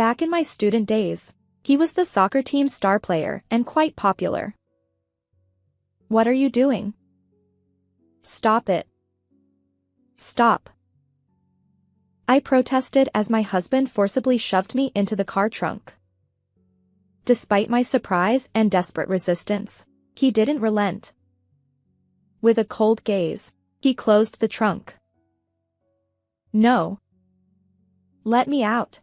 Back in my student days, he was the soccer team's star player and quite popular. "What are you doing? Stop it. Stop," I protested as my husband forcibly shoved me into the car trunk. Despite my surprise and desperate resistance, he didn't relent. With a cold gaze, he closed the trunk. "No. Let me out."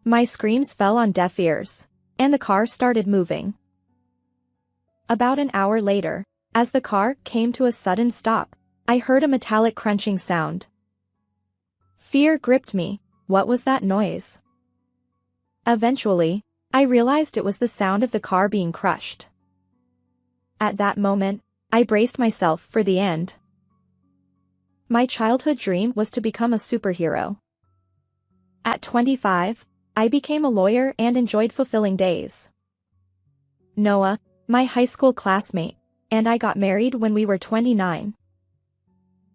My screams fell on deaf ears, and the car started moving. About an hour later, as the car came to a sudden stop, I heard a metallic crunching sound. Fear gripped me. What was that noise? Eventually, I realized it was the sound of the car being crushed. At that moment, I braced myself for the end. My childhood dream was to become a superhero. At 25, I became a lawyer and enjoyed fulfilling days. Noah, my high school classmate, and I got married when we were 29.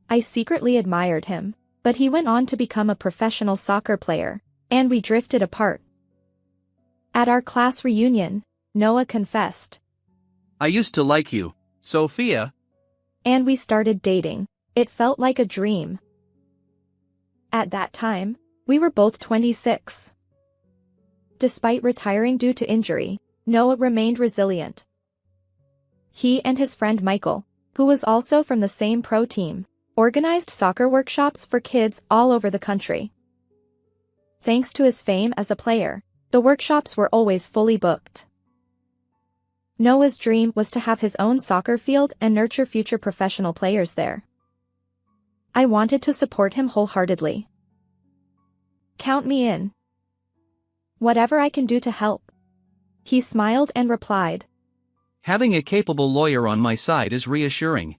I secretly admired him, but he went on to become a professional soccer player, and we drifted apart. At our class reunion, Noah confessed. "I used to like you, Sophia." And we started dating. It felt like a dream. At that time, we were both 26. Despite retiring due to injury, Noah remained resilient. He and his friend Michael, who was also from the same pro team, organized soccer workshops for kids all over the country. Thanks to his fame as a player, the workshops were always fully booked. Noah's dream was to have his own soccer field and nurture future professional players there. I wanted to support him wholeheartedly. "Count me in. Whatever I can do to help." He smiled and replied. "Having a capable lawyer on my side is reassuring."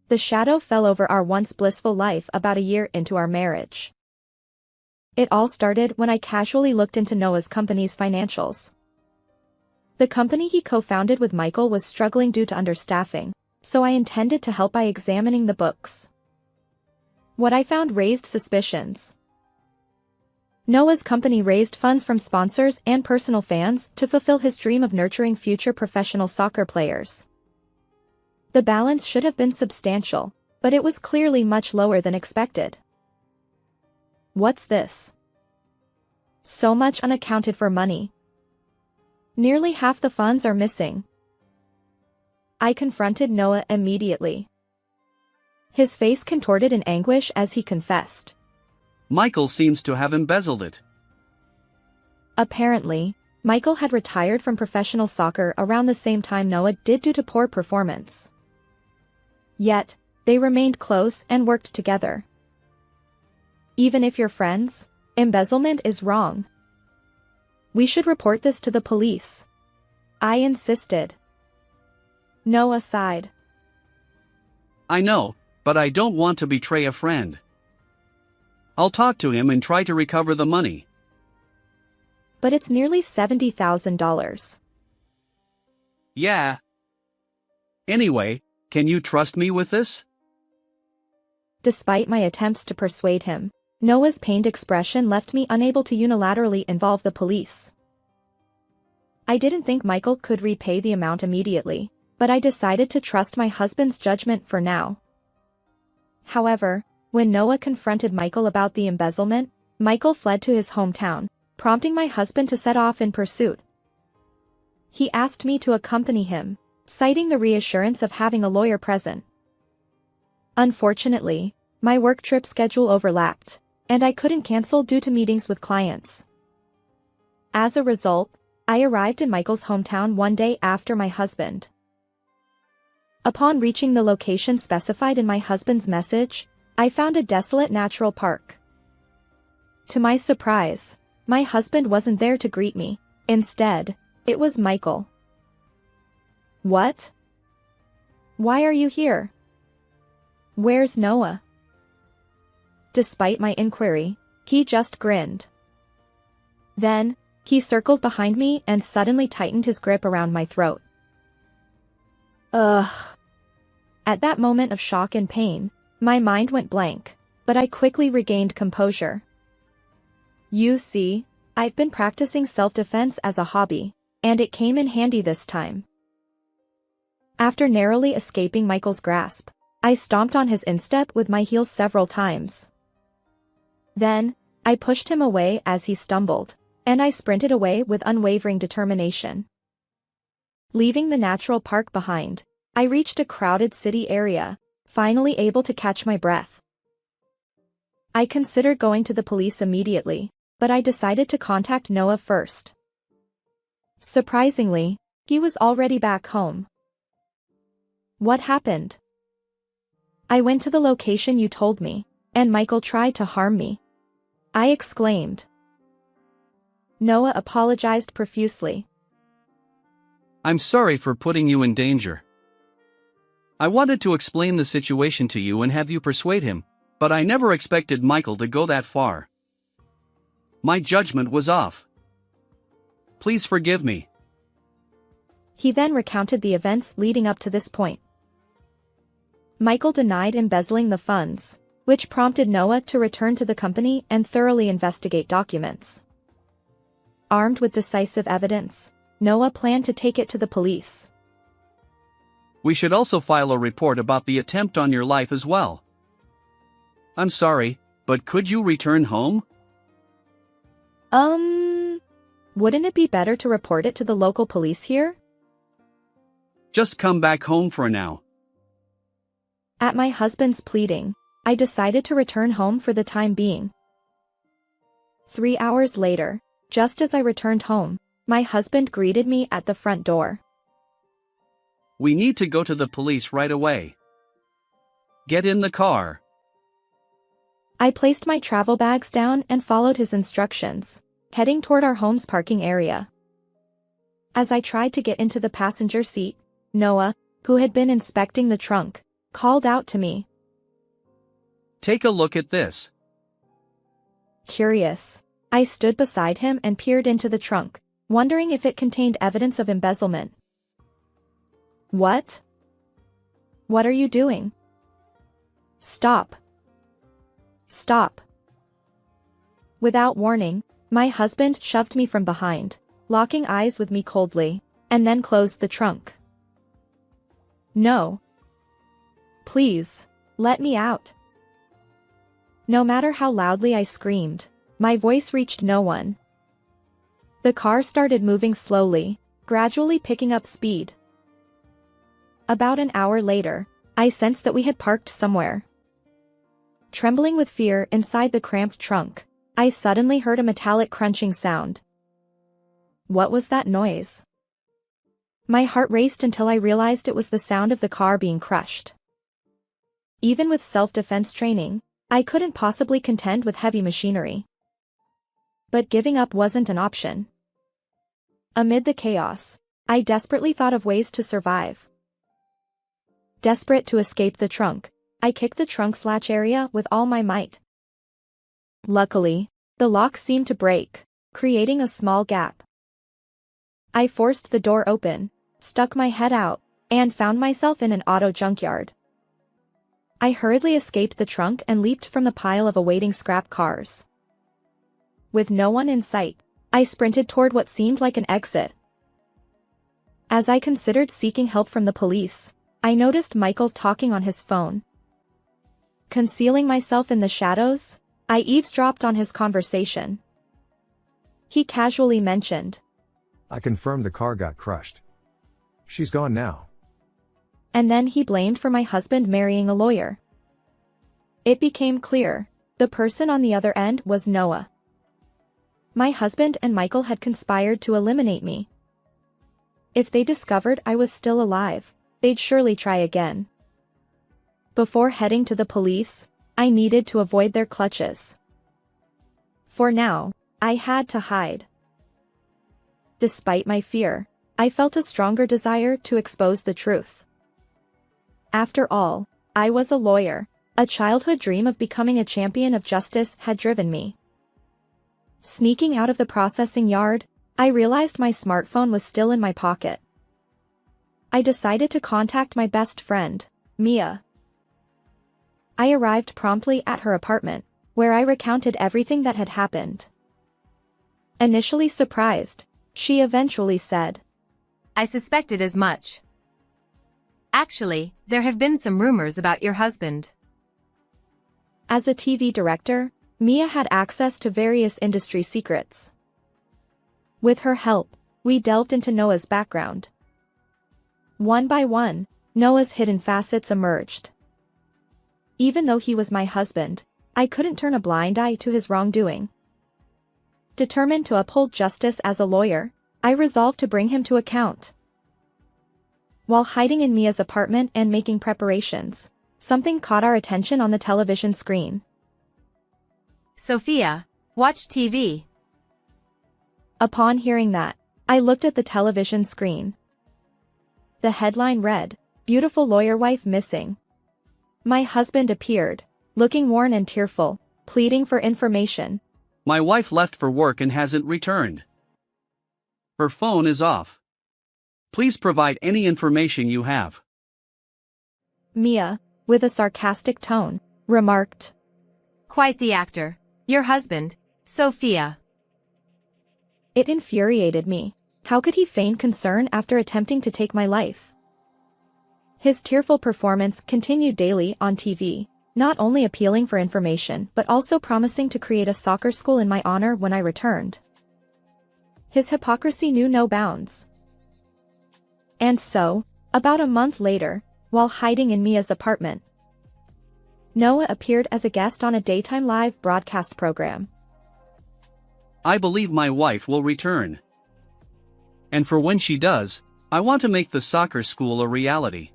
The shadow fell over our once blissful life about a year into our marriage. It all started when I casually looked into Noah's company's financials. The company he co-founded with Michael was struggling due to understaffing, so I intended to help by examining the books. What I found raised suspicions. Noah's company raised funds from sponsors and personal fans to fulfill his dream of nurturing future professional soccer players. The balance should have been substantial, but it was clearly much lower than expected. What's this? So much unaccounted for money. Nearly half the funds are missing. I confronted Noah immediately. His face contorted in anguish as he confessed. "Michael seems to have embezzled it." Apparently, Michael had retired from professional soccer around the same time Noah did due to poor performance. Yet, they remained close and worked together. Even if you're friends, embezzlement is wrong. We should report this to the police. I insisted. Noah sighed. "I know, but I don't want to betray a friend. I'll talk to him and try to recover the money." But it's nearly $70,000. "Yeah. Anyway, can you trust me with this?" Despite my attempts to persuade him, Noah's pained expression left me unable to unilaterally involve the police. I didn't think Michael could repay the amount immediately, but I decided to trust my husband's judgment for now. However, when Noah confronted Michael about the embezzlement, Michael fled to his hometown, prompting my husband to set off in pursuit. He asked me to accompany him, citing the reassurance of having a lawyer present. Unfortunately, my work trip schedule overlapped, and I couldn't cancel due to meetings with clients. As a result, I arrived in Michael's hometown one day after my husband. Upon reaching the location specified in my husband's message, I found a desolate natural park. To my surprise, my husband wasn't there to greet me. Instead, it was Michael. "What? Why are you here? Where's Noah?" Despite my inquiry, he just grinned. Then, he circled behind me and suddenly tightened his grip around my throat. Ugh. At that moment of shock and pain, my mind went blank, but I quickly regained composure. You see, I've been practicing self-defense as a hobby, and it came in handy this time. After narrowly escaping Michael's grasp, I stomped on his instep with my heels several times. Then, I pushed him away as he stumbled, and I sprinted away with unwavering determination. Leaving the natural park behind, I reached a crowded city area, finally able to catch my breath. I considered going to the police immediately, but I decided to contact Noah first. Surprisingly, he was already back home. What happened? I went to the location you told me, and Michael tried to harm me. I exclaimed. Noah apologized profusely. I'm sorry for putting you in danger. I wanted to explain the situation to you and have you persuade him, but I never expected Michael to go that far. My judgment was off. Please forgive me. He then recounted the events leading up to this point. Michael denied embezzling the funds, which prompted Noah to return to the company and thoroughly investigate documents. Armed with decisive evidence, Noah planned to take it to the police. We should also file a report about the attempt on your life as well. I'm sorry, but could you return home? Wouldn't it be better to report it to the local police here? Just come back home for now. At my husband's pleading, I decided to return home for the time being. 3 hours later, just as I returned home, my husband greeted me at the front door. We need to go to the police right away. Get in the car. I placed my travel bags down and followed his instructions, heading toward our home's parking area. As I tried to get into the passenger seat, Noah, who had been inspecting the trunk, called out to me. Take a look at this. Curious, I stood beside him and peered into the trunk, wondering if it contained evidence of embezzlement. What? What are you doing? Stop. Stop. Without warning, my husband shoved me from behind, locking eyes with me coldly, and then closed the trunk. No. Please, let me out. No matter how loudly I screamed, my voice reached no one. The car started moving slowly, gradually picking up speed. About an hour later, I sensed that we had parked somewhere. Trembling with fear inside the cramped trunk, I suddenly heard a metallic crunching sound. What was that noise? My heart raced until I realized it was the sound of the car being crushed. Even with self-defense training, I couldn't possibly contend with heavy machinery. But giving up wasn't an option. Amid the chaos, I desperately thought of ways to survive. Desperate to escape the trunk, I kicked the trunk's latch area with all my might. Luckily, the lock seemed to break, creating a small gap. I forced the door open, stuck my head out, and found myself in an auto junkyard. I hurriedly escaped the trunk and leaped from the pile of awaiting scrap cars. With no one in sight, I sprinted toward what seemed like an exit. As I considered seeking help from the police, I noticed Michael talking on his phone. Concealing myself in the shadows, I eavesdropped on his conversation. He casually mentioned, I confirmed the car got crushed. She's gone now. And then he blamed for my husband marrying a lawyer. It became clear, the person on the other end was Noah. My husband and Michael had conspired to eliminate me. If they discovered I was still alive, they'd surely try again. Before heading to the police, I needed to avoid their clutches. For now, I had to hide. Despite my fear, I felt a stronger desire to expose the truth. After all, I was a lawyer. A childhood dream of becoming a champion of justice had driven me. Sneaking out of the processing yard, I realized my smartphone was still in my pocket. I decided to contact my best friend, Mia. I arrived promptly at her apartment, where I recounted everything that had happened. Initially surprised, she eventually said, I suspected as much. Actually, there have been some rumors about your husband. As a TV director, Mia had access to various industry secrets. With her help, we delved into Noah's background. One by one, Noah's hidden facets emerged. Even though he was my husband, I couldn't turn a blind eye to his wrongdoing. Determined to uphold justice as a lawyer, I resolved to bring him to account. While hiding in Mia's apartment and making preparations, something caught our attention on the television screen. Sophia, watch TV. Upon hearing that, I looked at the television screen. The headline read, "Beautiful lawyer wife missing." My husband appeared, looking worn and tearful, pleading for information. My wife left for work and hasn't returned. Her phone is off. Please provide any information you have. Mia, with a sarcastic tone, remarked. Quite the actor. Your husband, Sophia. It infuriated me. How could he feign concern after attempting to take my life? His tearful performance continued daily on TV, not only appealing for information but also promising to create a soccer school in my honor when I returned. His hypocrisy knew no bounds. And so, about a month later, while hiding in Mia's apartment, Noah appeared as a guest on a daytime live broadcast program. I believe my wife will return. And for when she does, I want to make the soccer school a reality.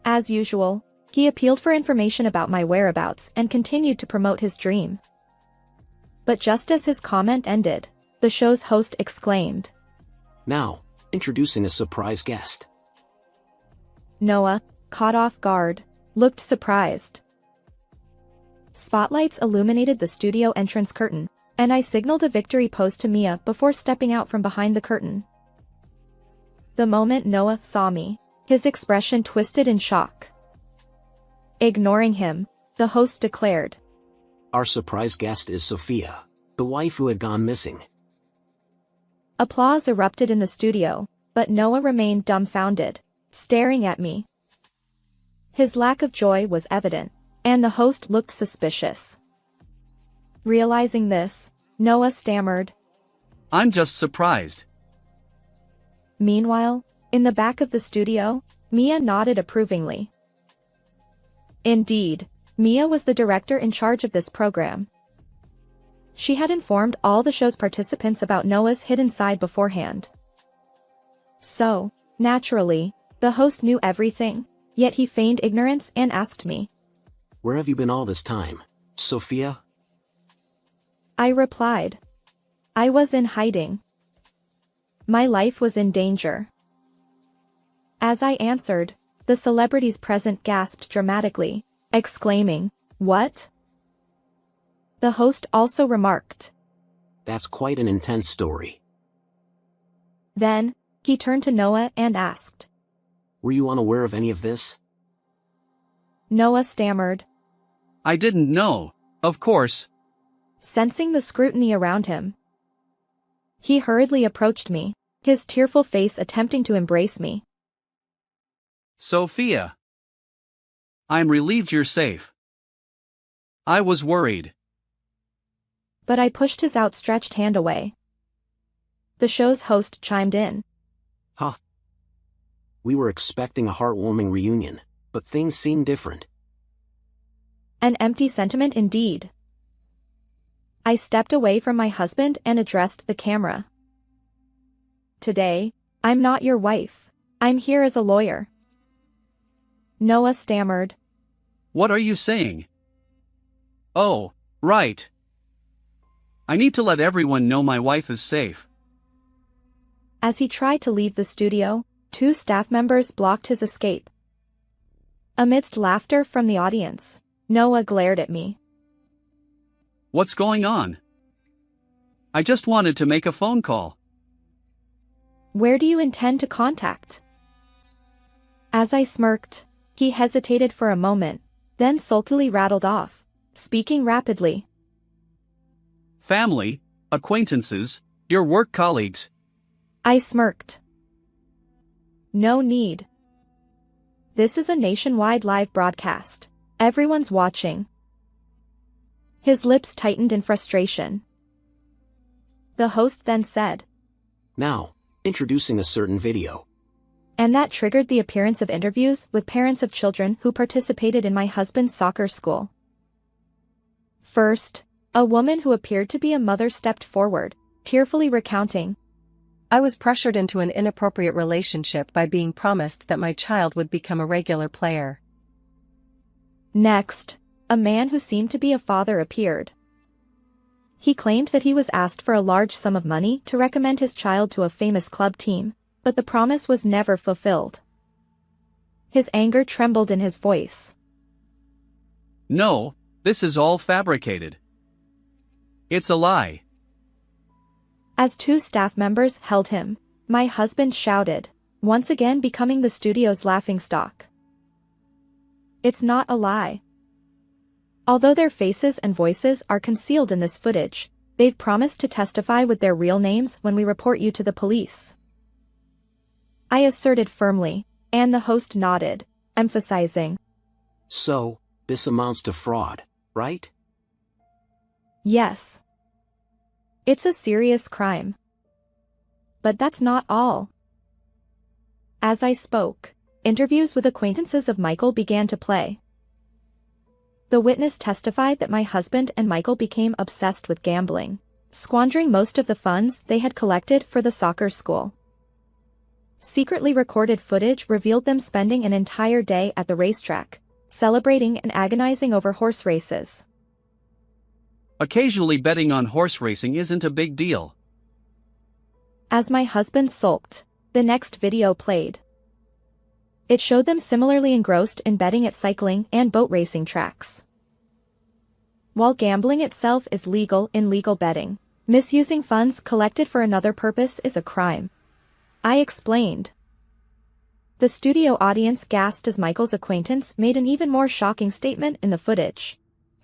As usual, he appealed for information about my whereabouts and continued to promote his dream. But just as his comment ended, the show's host exclaimed, Now, introducing a surprise guest. Noah, caught off guard, looked surprised. Spotlights illuminated the studio entrance curtain, and I signaled a victory pose to Mia before stepping out from behind the curtain. The moment Noah saw me, his expression twisted in shock. Ignoring him, the host declared, Our surprise guest is Sophia, the wife who had gone missing. Applause erupted in the studio, but Noah remained dumbfounded, staring at me. His lack of joy was evident, and the host looked suspicious. Realizing this, Noah stammered. I'm just surprised. Meanwhile, in the back of the studio, Mia nodded approvingly. Indeed, Mia was the director in charge of this program. She had informed all the show's participants about Noah's hidden side beforehand. So, naturally, the host knew everything, yet he feigned ignorance and asked me, Where have you been all this time, Sophia? I replied, I was in hiding. My life was in danger. As I answered, the celebrities present gasped dramatically, exclaiming, What? The host also remarked, That's quite an intense story. Then, he turned to Noah and asked, Were you unaware of any of this? Noah stammered, I didn't know, of course. sensing the scrutiny around him. He hurriedly approached me, his tearful face attempting to embrace me. Sophia. I'm relieved you're safe. I was worried. But I pushed his outstretched hand away. The show's host chimed in. Huh. We were expecting a heartwarming reunion, but things seem different. An empty sentiment indeed. I stepped away from my husband and addressed the camera. Today, I'm not your wife. I'm here as a lawyer. Noah stammered. What are you saying? Oh, right. I need to let everyone know my wife is safe. As he tried to leave the studio, 2 staff members blocked his escape. Amidst laughter from the audience, Noah glared at me. What's going on? I just wanted to make a phone call. Where do you intend to contact? As I smirked, he hesitated for a moment, then sulkily rattled off, speaking rapidly. Family, acquaintances, your work colleagues. I smirked. No need. This is a nationwide live broadcast. Everyone's watching. His lips tightened in frustration. The host then said, Now, introducing a certain video. And that triggered the appearance of interviews with parents of children who participated in my husband's soccer school. First, a woman who appeared to be a mother stepped forward, tearfully recounting, I was pressured into an inappropriate relationship by being promised that my child would become a regular player. Next, a man who seemed to be a father appeared. He claimed that he was asked for a large sum of money to recommend his child to a famous club team, but the promise was never fulfilled. His anger trembled in his voice. No, this is all fabricated. It's a lie. As two staff members held him, my husband shouted, once again becoming the studio's laughingstock. It's not a lie. Although their faces and voices are concealed in this footage, they've promised to testify with their real names when we report you to the police. I asserted firmly, and the host nodded, emphasizing. So, this amounts to fraud, right? Yes. It's a serious crime. But that's not all. As I spoke, interviews with acquaintances of Michael began to play. The witness testified that my husband and Michael became obsessed with gambling, squandering most of the funds they had collected for the soccer school. Secretly recorded footage revealed them spending an entire day at the racetrack, celebrating and agonizing over horse races. Occasionally betting on horse racing isn't a big deal. As my husband sulked, the next video played. It showed them similarly engrossed in betting at cycling and boat racing tracks. While gambling itself is legal in legal betting, misusing funds collected for another purpose is a crime. I explained. The studio audience gasped as Michael's acquaintance made an even more shocking statement in the footage.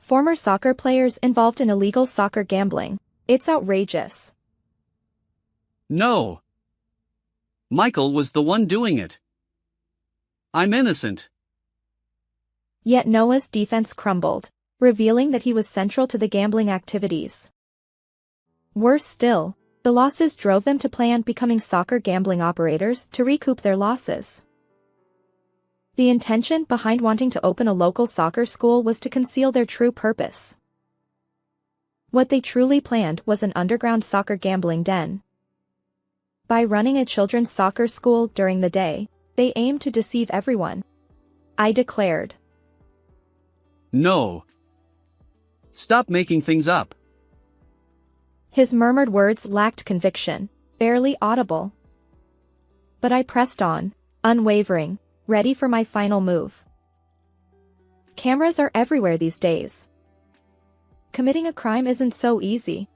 Former soccer players involved in illegal soccer gambling. It's outrageous. No. Michael was the one doing it. I'm innocent. Yet Noah's defense crumbled, revealing that he was central to the gambling activities. Worse still, the losses drove them to plan becoming soccer gambling operators to recoup their losses. The intention behind wanting to open a local soccer school was to conceal their true purpose. What they truly planned was an underground soccer gambling den. By running a children's soccer school during the day, they aimed to deceive everyone. I declared. No. Stop making things up. His murmured words lacked conviction, barely audible. But I pressed on, unwavering, ready for my final move. Cameras are everywhere these days. Committing a crime isn't so easy.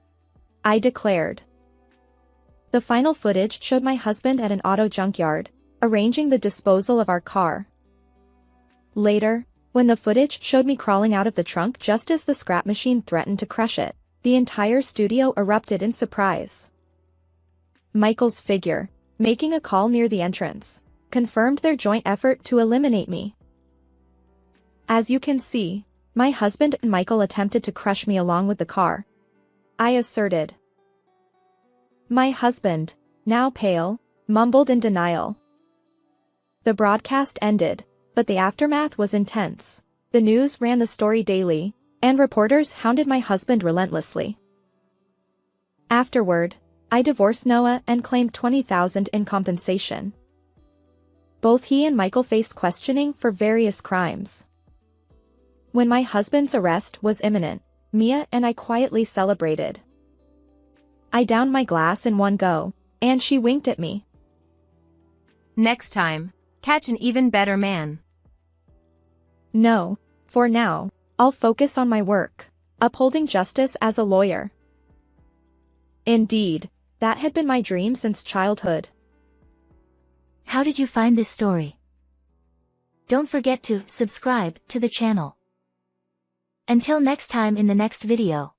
I declared. The final footage showed my husband at an auto junkyard, arranging the disposal of our car. Later, when the footage showed me crawling out of the trunk just as the scrap machine threatened to crush it, the entire studio erupted in surprise. Michael's figure, making a call near the entrance, confirmed their joint effort to eliminate me. As you can see, my husband and Michael attempted to crush me along with the car. I asserted. My husband, now pale, mumbled in denial. The broadcast ended, but the aftermath was intense. The news ran the story daily, and reporters hounded my husband relentlessly. Afterward, I divorced Noah and claimed $20,000 in compensation. Both he and Michael faced questioning for various crimes. When my husband's arrest was imminent, Mia and I quietly celebrated. I downed my glass in one go, and she winked at me. Next time, catch an even better man. No, for now, I'll focus on my work, upholding justice as a lawyer. Indeed, that had been my dream since childhood. How did you find this story? Don't forget to subscribe to the channel. Until next time in the next video.